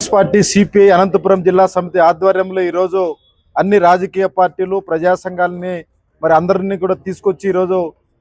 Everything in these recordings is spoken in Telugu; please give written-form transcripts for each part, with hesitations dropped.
కాంగ్రెస్ పార్టీ సిపిఐ అనంతపురం జిల్లా సమితి ఆధ్వర్యంలో ఈరోజు అన్ని రాజకీయ పార్టీలు ప్రజా సంఘాలని మరి అందరినీ కూడా తీసుకొచ్చి ఈరోజు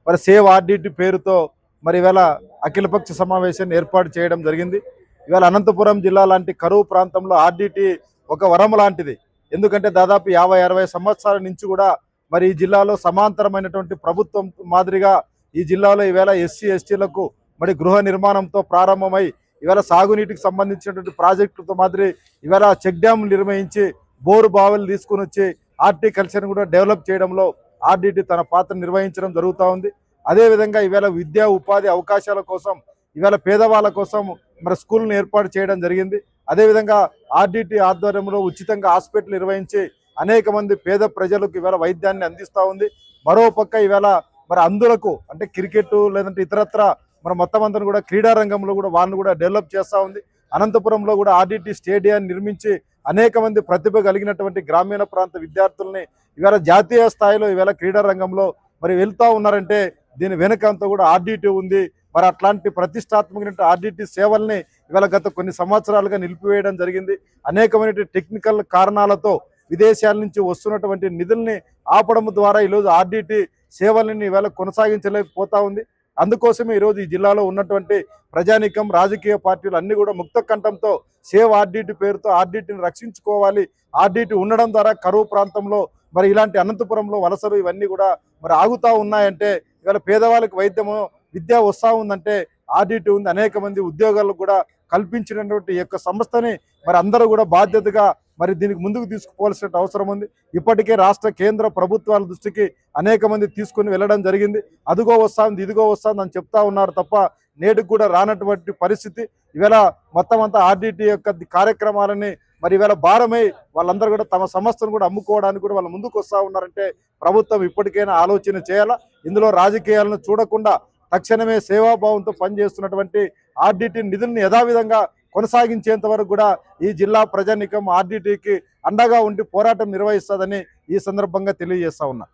మరి సేవ్ ఆర్డిటి పేరుతో మరి ఇవాళ అఖిలపక్ష సమావేశాన్ని ఏర్పాటు చేయడం జరిగింది. ఇవాళ అనంతపురం జిల్లా లాంటి కరువు ప్రాంతంలో ఆర్డిటి ఒక వరం లాంటిది. ఎందుకంటే దాదాపు 50-60 సంవత్సరాల నుంచి కూడా మరి ఈ జిల్లాలో సమాంతరమైనటువంటి ప్రభుత్వం మాదిరిగా ఈ జిల్లాలో ఈవేళ ఎస్సీ ఎస్టీలకు మరి గృహ నిర్మాణంతో ప్రారంభమై ఇవాళ సాగునీటికి సంబంధించినటువంటి ప్రాజెక్టులతో మాదిరి ఇవాళ చెక్ డ్యామ్ నిర్వహించి బోరు బావులు తీసుకుని వచ్చి హార్టికల్చర్ని కూడా డెవలప్ చేయడంలో ఆర్డిటి తన పాత్ర నిర్వహించడం జరుగుతూ ఉంది. అదేవిధంగా ఇవాళ విద్యా ఉపాధి అవకాశాల కోసం ఇవాళ పేదవాళ్ళ కోసం మరి స్కూల్ని ఏర్పాటు చేయడం జరిగింది. అదేవిధంగా ఆర్డిటి ఆధ్వర్యంలో ఉచితంగా హాస్పిటల్ నిర్వహించి అనేక మంది పేద ప్రజలకు ఇవాళ వైద్యాన్ని అందిస్తూ ఉంది. మరోపక్క ఇవాళ మరి అందులకు అంటే క్రికెట్ లేదంటే ఇతరత్ర మరి మొత్తం అంతా కూడా క్రీడా రంగంలో కూడా వాళ్ళని కూడా డెవలప్ చేస్తూ ఉంది. అనంతపురంలో కూడా ఆర్డిటి స్టేడియాన్ని నిర్మించి అనేక మంది ప్రతిభ కలిగినటువంటి గ్రామీణ ప్రాంత విద్యార్థుల్ని ఇవాళ జాతీయ స్థాయిలో ఇవాళ క్రీడా రంగంలో మరి వెళ్తూ ఉన్నారంటే దీని వెనుకంతా కూడా ఆర్డిటి ఉంది. మరి అట్లాంటి ప్రతిష్టాత్మకమైన ఆర్డిటి సేవల్ని ఇవాళ గత కొన్ని సంవత్సరాలుగా నిలిపివేయడం జరిగింది. అనేకమైన టెక్నికల్ కారణాలతో విదేశాల నుంచి వస్తున్నటువంటి నిధుల్ని ఆపడం ద్వారా ఈరోజు ఆర్డిటి సేవల్ని ఇవాళ కొనసాగించలేకపోతా ఉంది. అందుకోసమే ఈరోజు ఈ జిల్లాలో ఉన్నటువంటి ప్రజానీకం రాజకీయ పార్టీలు అన్ని కూడా ముక్త కంఠంతో సేవ్ ఆర్డిటి పేరుతో ఆర్డిటిని రక్షించుకోవాలి. ఆర్డిటి ఉండడం ద్వారా కరువు ప్రాంతంలో మరి ఇలాంటి అనంతపురంలో వలసలు ఇవన్నీ కూడా మరి ఆగుతూ ఉన్నాయంటే ఇవాళ పేదవాళ్ళకి వైద్యము విద్య వస్తూ ఉందంటే ఆర్డిటి ఉంది. అనేక మంది ఉద్యోగాలకు కూడా కల్పించినటువంటి యొక్క సంస్థని మరి అందరూ కూడా బాధ్యతగా మరి దీనికి ముందుకు తీసుకుపోవాల్సిన అవసరం ఉంది. ఇప్పటికే రాష్ట్ర కేంద్ర ప్రభుత్వాల దృష్టికి అనేక మంది తీసుకుని వెళ్ళడం జరిగింది. అదిగో వస్తుంది ఇదిగో వస్తుంది అని చెప్తా ఉన్నారు తప్ప నేటికి కూడా రానటువంటి పరిస్థితి. ఇవాళ మొత్తం అంతా ఆర్డిటి యొక్క కార్యక్రమాలని మరి ఇవాళ భారమై వాళ్ళందరూ కూడా తమ సంస్థను కూడా అమ్ముకోవడానికి కూడా వాళ్ళు ముందుకు వస్తూ ఉన్నారంటే ప్రభుత్వం ఇప్పటికైనా ఆలోచన చేయాలా. ఇందులో రాజకీయాలను చూడకుండా తక్షణమే సేవాభావంతో పనిచేస్తున్నటువంటి ఆర్డిటి నిధుల్ని యథావిధంగా కొనసాగించేంత వరకు కూడా ఈ జిల్లా ప్రజానీకం ఆర్డిటికి అండగా ఉండి పోరాటం నిర్వహిస్తుందని ఈ సందర్భంగా తెలియజేస్తా ఉన్నా.